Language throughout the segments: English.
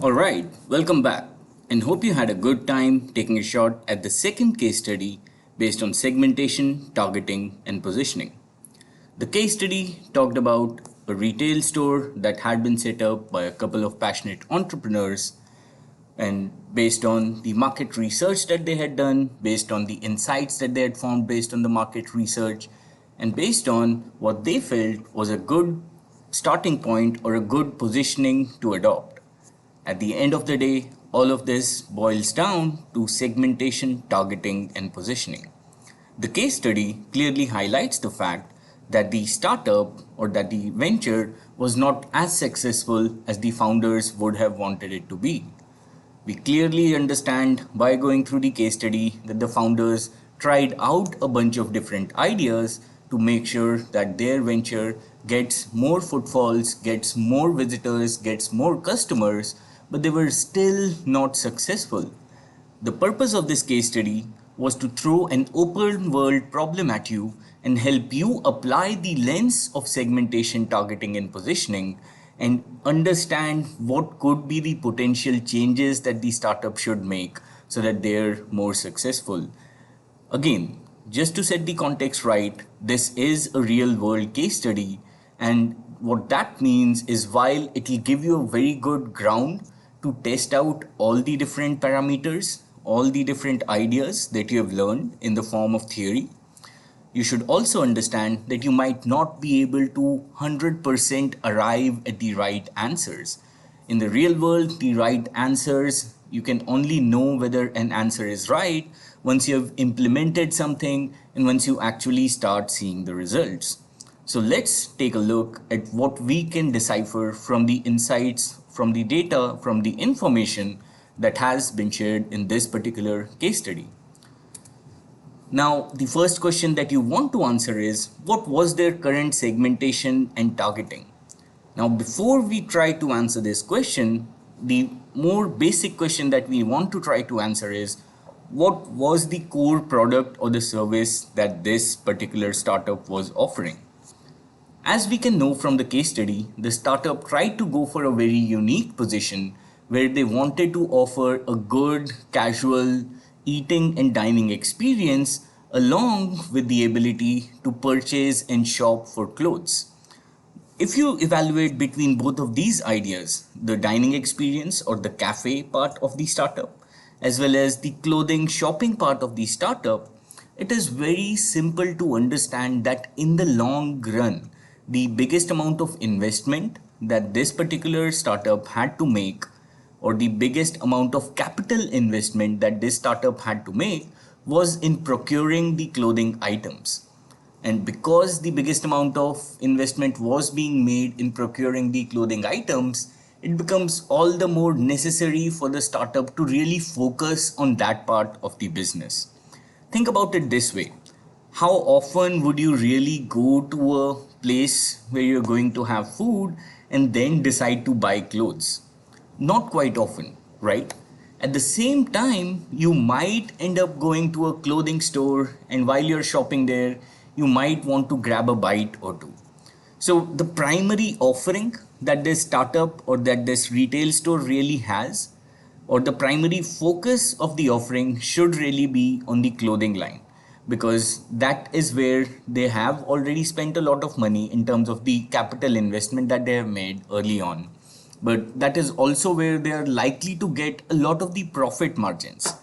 Alright, welcome back and hope you had a good time taking a shot at the second case study based on segmentation, targeting, and positioning. The case study talked about a retail store that had been set up by a couple of passionate entrepreneurs, and based on the market research that they had done, based on the insights that they had found based on the market research, and based on what they felt was a good starting point or a good positioning to adopt. At the end of the day, all of this boils down to segmentation, targeting, and positioning. The case study clearly highlights the fact that the startup or that the venture was not as successful as the founders would have wanted it to be. We clearly understand by going through the case study that the founders tried out a bunch of different ideas to make sure that their venture gets more footfalls, gets more visitors, gets more customers, but they were still not successful. The purpose of this case study was to throw an open world problem at you and help you apply the lens of segmentation, targeting, and positioning and understand what could be the potential changes that the startup should make so that they're more successful. Again, just to set the context right, this is a real world case study, and what that means is while it will give you a very good ground to test out all the different parameters, all the different ideas that you have learned in the form of theory, you should also understand that you might not be able to 100% arrive at the right answers. In the real world, the right answers, you can only know whether an answer is right once you have implemented something and once you actually start seeing the results. So let's take a look at what we can decipher from the insights, from the data, from the information that has been shared in this particular case study. Now, the first question that you want to answer is what was their current segmentation and targeting? Now, before we try to answer this question, the more basic question that we want to try to answer is what was the core product or the service that this particular startup was offering? As we can know from the case study, the startup tried to go for a very unique position where they wanted to offer a good, casual eating and dining experience along with the ability to purchase and shop for clothes. If you evaluate between both of these ideas, the dining experience or the cafe part of the startup, as well as the clothing shopping part of the startup, it is very simple to understand that in the long run, the biggest amount of investment that this particular startup had to make, or the biggest amount of capital investment that this startup had to make, was in procuring the clothing items. And because the biggest amount of investment was being made in procuring the clothing items, it becomes all the more necessary for the startup to really focus on that part of the business. Think about it this way. How often would you really go to a place where you're going to have food and then decide to buy clothes? Not quite often, right? At the same time, you might end up going to a clothing store, and while you're shopping there, you might want to grab a bite or two. So, the primary offering that this startup or that this retail store really has, or the primary focus of the offering, should really be on the clothing line, because that is where they have already spent a lot of money in terms of the capital investment that they have made early on, but that is also where they are likely to get a lot of the profit margins,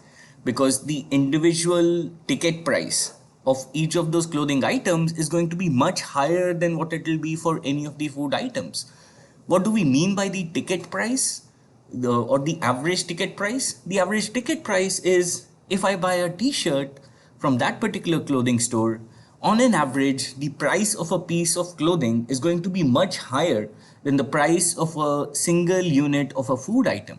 because the individual ticket price of each of those clothing items is going to be much higher than what it will be for any of the food items. What do we mean by the ticket price, or the average ticket price? The average ticket price is if I buy a t-shirt from that particular clothing store, on an average, the price of a piece of clothing is going to be much higher than the price of a single unit of a food item.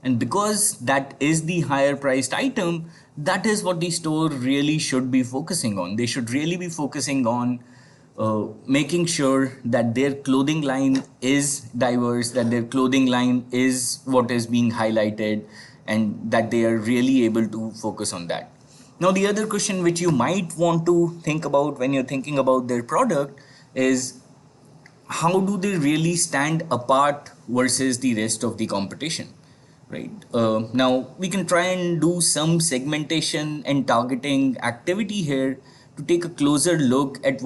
And because that is the higher priced item, that is what the store really should be focusing on. They should really be focusing on making sure that their clothing line is diverse, that their clothing line is what is being highlighted, and that they are really able to focus on that. Now, the other question which you might want to think about when you're thinking about their product is how do they really stand apart versus the rest of the competition? right? Now we can try and do some segmentation and targeting activity here to take a closer look at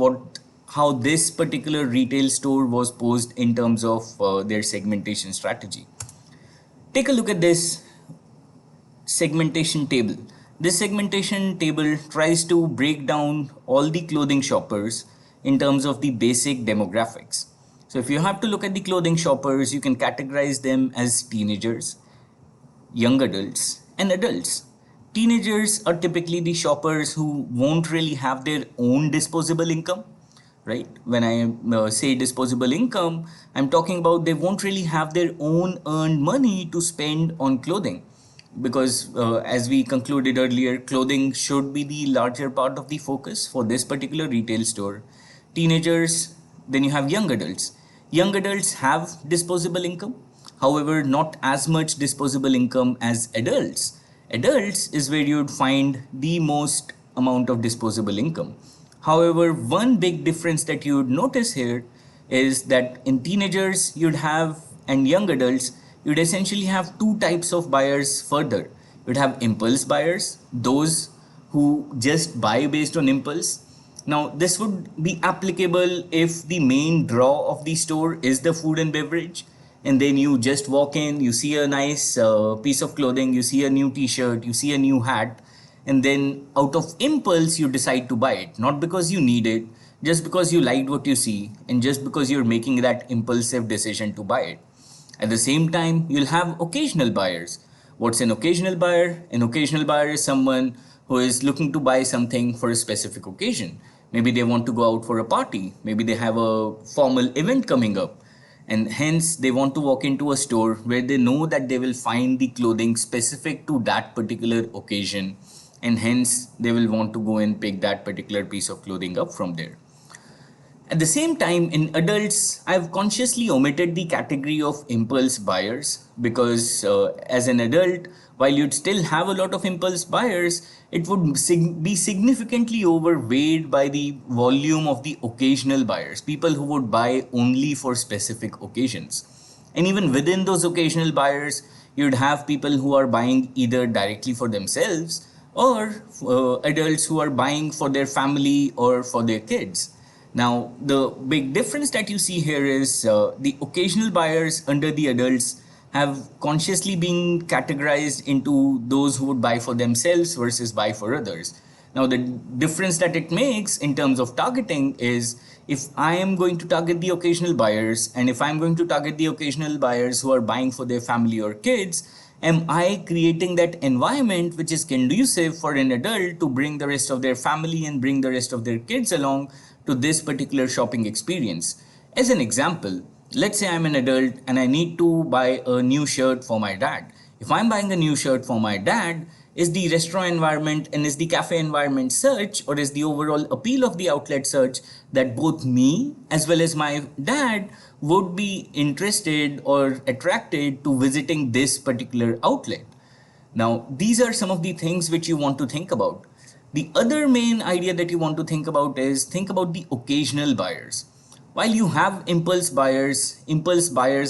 how this particular retail store was posed in terms of their segmentation strategy. Take a look at this segmentation table. This segmentation table tries to break down all the clothing shoppers in terms of the basic demographics. So if you have to look at the clothing shoppers, you can categorize them as teenagers, young adults, and adults. Teenagers are typically the shoppers who won't really have their own disposable income, right? When I say disposable income, I'm talking about they won't really have their own earned money to spend on clothing. Because as we concluded earlier, clothing should be the larger part of the focus for this particular retail store. Teenagers, then you have young adults. Young adults have disposable income, however, not as much disposable income as adults. Adults is where you'd find the most amount of disposable income. However, one big difference that you would notice here is that in teenagers you'd have and young adults, you'd essentially have two types of buyers further. You'd have impulse buyers, those who just buy based on impulse. Now, this would be applicable if the main draw of the store is the food and beverage, and then you just walk in, you see a nice piece of clothing, you see a new t-shirt, you see a new hat, and then out of impulse you decide to buy it, not because you need it, just because you liked what you see and just because you're making that impulsive decision to buy it. At the same time, you'll have occasional buyers. What's an occasional buyer? An occasional buyer is someone who is looking to buy something for a specific occasion. Maybe they want to go out for a party, maybe they have a formal event coming up, and hence they want to walk into a store where they know that they will find the clothing specific to that particular occasion, and hence they will want to go and pick that particular piece of clothing up from there. At the same time, in adults, I've consciously omitted the category of impulse buyers because as an adult, while you'd still have a lot of impulse buyers, it would be significantly overweighed by the volume of the occasional buyers, people who would buy only for specific occasions. And even within those occasional buyers, you'd have people who are buying either directly for themselves or adults who are buying for their family or for their kids. Now, the big difference that you see here is the occasional buyers under the adults have consciously been categorized into those who would buy for themselves versus buy for others. Now, the difference that it makes in terms of targeting is if I am going to target the occasional buyers and if I'm going to target the occasional buyers who are buying for their family or kids, am I creating that environment which is conducive for an adult to bring the rest of their family and bring the rest of their kids along to this particular shopping experience? As an example, let's say I'm an adult and I need to buy a new shirt for my dad. If I'm buying a new shirt for my dad, is the restaurant environment and is the cafe environment such, or is the overall appeal of the outlet such that both me as well as my dad would be interested or attracted to visiting this particular outlet? Now, these are some of the things which you want to think about. The other main idea that you want to think about is think about the occasional buyers. While you have impulse buyers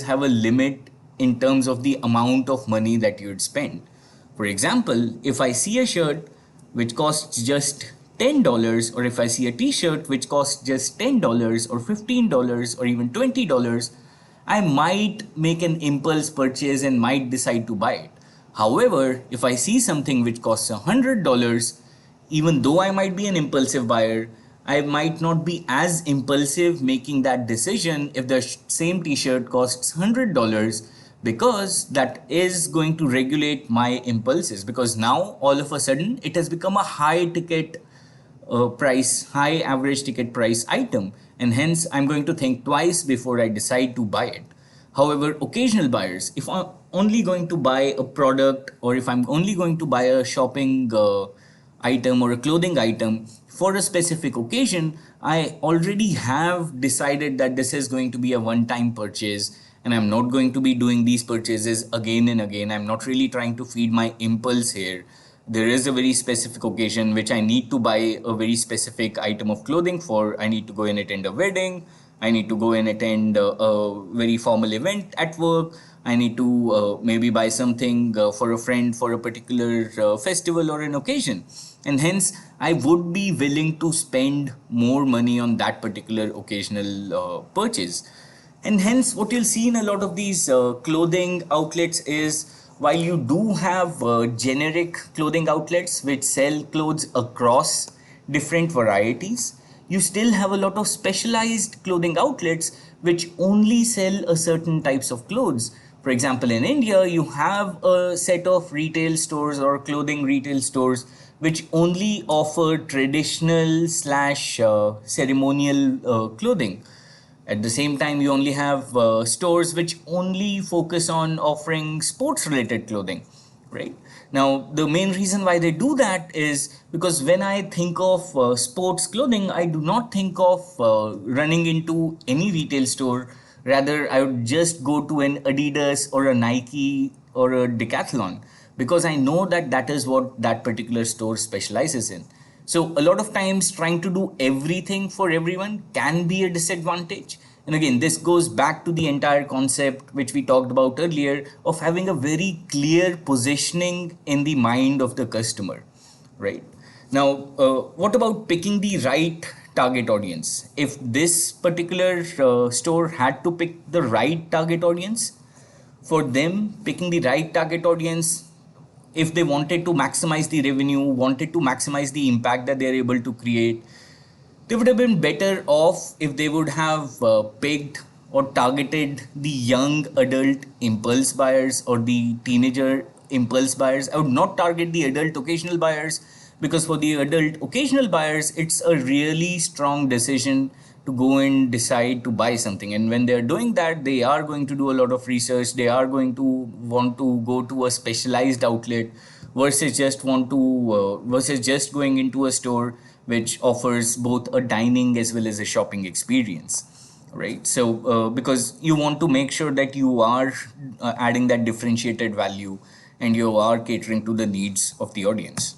have a limit in terms of the amount of money that you'd spend. For example, if I see a shirt which costs just $10, or if I see a t-shirt which costs just $10 or $15 or even $20, I might make an impulse purchase and might decide to buy it. However, if I see something which costs $100, even though I might be an impulsive buyer, I might not be as impulsive making that decision if the same t-shirt costs $100, because that is going to regulate my impulses, because now all of a sudden it has become a high average ticket price item, and hence I'm going to think twice before I decide to buy it. However, occasional buyers, if I'm only going to buy a product or if I'm only going to buy a shopping item or a clothing item for a specific occasion, I already have decided that this is going to be a one-time purchase and I'm not going to be doing these purchases again and again. I'm not really trying to feed my impulse here. There is a very specific occasion which I need to buy a very specific item of clothing for. I need to go and attend a wedding. I need to go and attend a very formal event at work. I need to maybe buy something for a friend for a particular festival or an occasion. And hence, I would be willing to spend more money on that particular occasional purchase. And hence, what you'll see in a lot of these clothing outlets is while you do have generic clothing outlets which sell clothes across different varieties, you still have a lot of specialized clothing outlets which only sell a certain types of clothes. For example, in India, you have a set of retail stores or clothing retail stores which only offer traditional slash ceremonial clothing. At the same time, you only have stores which only focus on offering sports related clothing, right? Now, the main reason why they do that is because when I think of sports clothing, I do not think of running into any retail store. Rather, I would just go to an Adidas or a Nike or a Decathlon because I know that that is what that particular store specializes in. So a lot of times trying to do everything for everyone can be a disadvantage. And again, this goes back to the entire concept which we talked about earlier of having a very clear positioning in the mind of the customer, right? Now, what about picking the right target audience? If this particular store had to pick the right target audience, for them picking the right target audience, if they wanted to maximize the revenue, wanted to maximize the impact that they're able to create, they would have been better off if they would have picked or targeted the young adult impulse buyers or the teenager impulse buyers. I would not target the adult occasional buyers because for the adult occasional buyers, it's a really strong decision to go and decide to buy something. And when they're doing that, they are going to do a lot of research. They are going to want to go to a specialized outlet versus just going into a store which offers both a dining as well as a shopping experience, right? So because you want to make sure that you are adding that differentiated value and you are catering to the needs of the audience.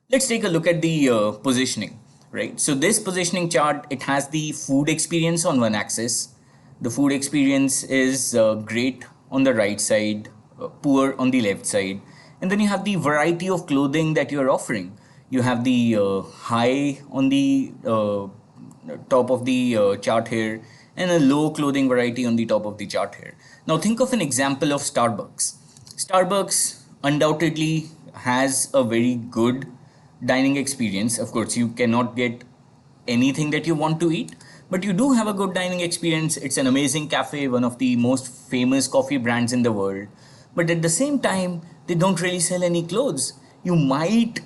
Let's take a look at the positioning, right? So this positioning chart, it has the food experience on one axis. The food experience is great on the right side, poor on the left side. And then you have the variety of clothing that you're offering. You have the high on the top of the chart here and a low clothing variety on the top of the chart here. Now think of an example of Starbucks. Starbucks undoubtedly has a very good dining experience. Of course, you cannot get anything that you want to eat, but you do have a good dining experience. It's an amazing cafe, one of the most famous coffee brands in the world. But at the same time, they don't really sell any clothes. You might,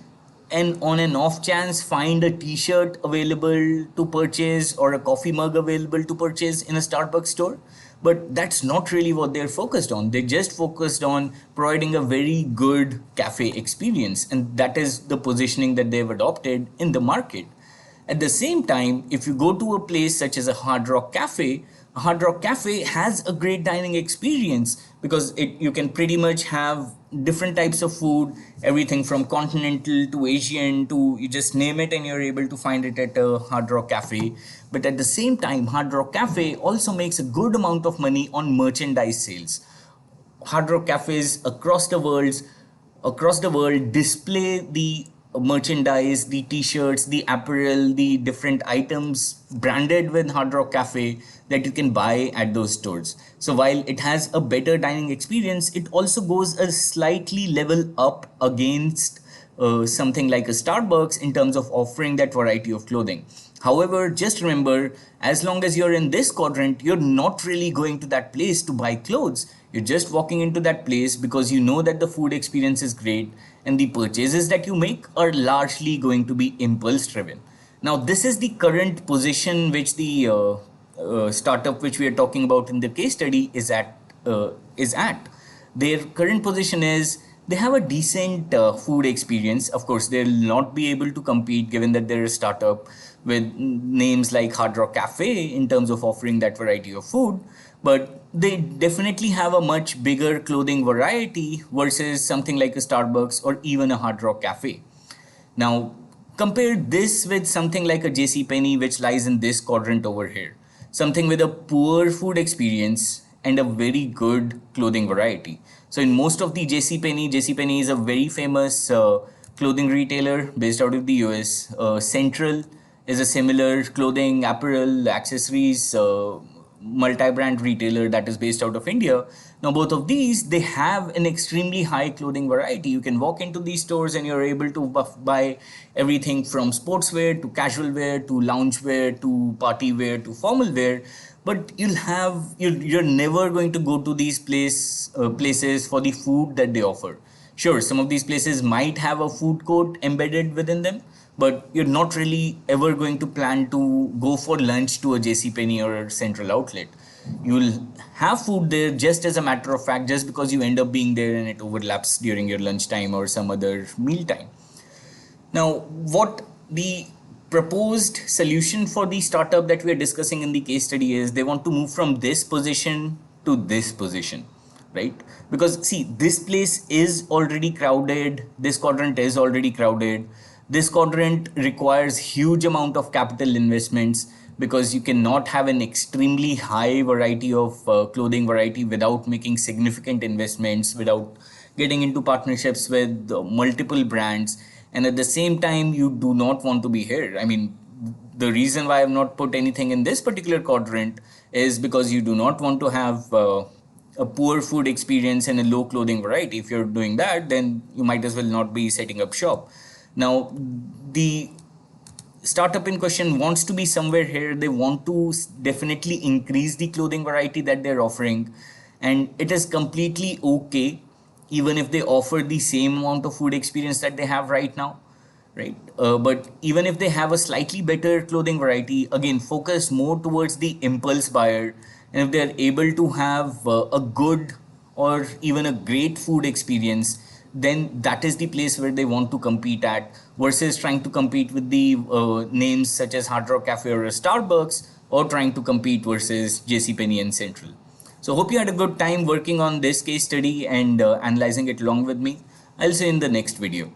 and on an off chance, find a t-shirt available to purchase or a coffee mug available to purchase in a Starbucks store, but that's not really what they're focused on. They're just focused on providing a very good cafe experience, and that is the positioning that they've adopted in the market. At the same time, if you go to a place such as a Hard Rock Cafe has a great dining experience because you can pretty much have different types of food, everything from continental to Asian to you just name it and you're able to find it at a Hard Rock Cafe. But at the same time, Hard Rock Cafe also makes a good amount of money on merchandise sales. Hard Rock cafes across the world display the merchandise, the t-shirts, the apparel, the different items branded with Hard Rock Cafe that you can buy at those stores. So while it has a better dining experience, it also goes a slightly level up against something like a Starbucks in terms of offering that variety of clothing. However, just remember, as long as you're in this quadrant, you're not really going to that place to buy clothes. You're just walking into that place because you know that the food experience is great and the purchases that you make are largely going to be impulse driven. Now, this is the current position which the startup which we are talking about in the case study is at. Their current position is they have a decent food experience. Of course, they'll not be able to compete given that they're a startup with names like Hard Rock Cafe in terms of offering that variety of food, but they definitely have a much bigger clothing variety versus something like a Starbucks or even a Hard Rock Cafe. Now, compare this with something like a JC Penney, which lies in this quadrant over here. something with a poor food experience and a very good clothing variety. So in most of the JCPenney is a very famous clothing retailer based out of the US. Central is a similar clothing, apparel, accessories, multi-brand retailer that is based out of India. Now both of these, they have an extremely high clothing variety. You can walk into these stores and you're able to buy everything from sportswear to casual wear to lounge wear to party wear to formal wear. But you're never going to go to these places for the food that they offer. Sure, some of these places might have a food court embedded within them, but you're not really ever going to plan to go for lunch to a JCPenney or a Central outlet. You'll have food there just as a matter of fact, just because you end up being there and it overlaps during your lunchtime or some other meal time. Now, what the proposed solution for the startup that we are discussing in the case study is, they want to move from this position to this position, right? Because see, this place is already crowded, this quadrant is already crowded. This quadrant requires huge amount of capital investments, because you cannot have an extremely high variety of clothing variety without making significant investments, without getting into partnerships with multiple brands. And at the same time, you do not want to be here. I mean, the reason why I have not put anything in this particular quadrant is because you do not want to have a poor food experience and a low clothing variety. If you're doing that, then you might as well not be setting up shop. Now, the startup in question wants to be somewhere here. They want to definitely increase the clothing variety that they're offering, and it is completely okay even if they offer the same amount of food experience that they have right now, right? But even if they have a slightly better clothing variety, again, focus more towards the impulse buyer, and if they're able to have a good or even a great food experience, then that is the place where they want to compete at, versus trying to compete with the names such as Hard Rock Cafe or Starbucks, or trying to compete versus JCPenney and Central. So hope you had a good time working on this case study and analyzing it along with me. I'll see you in the next video.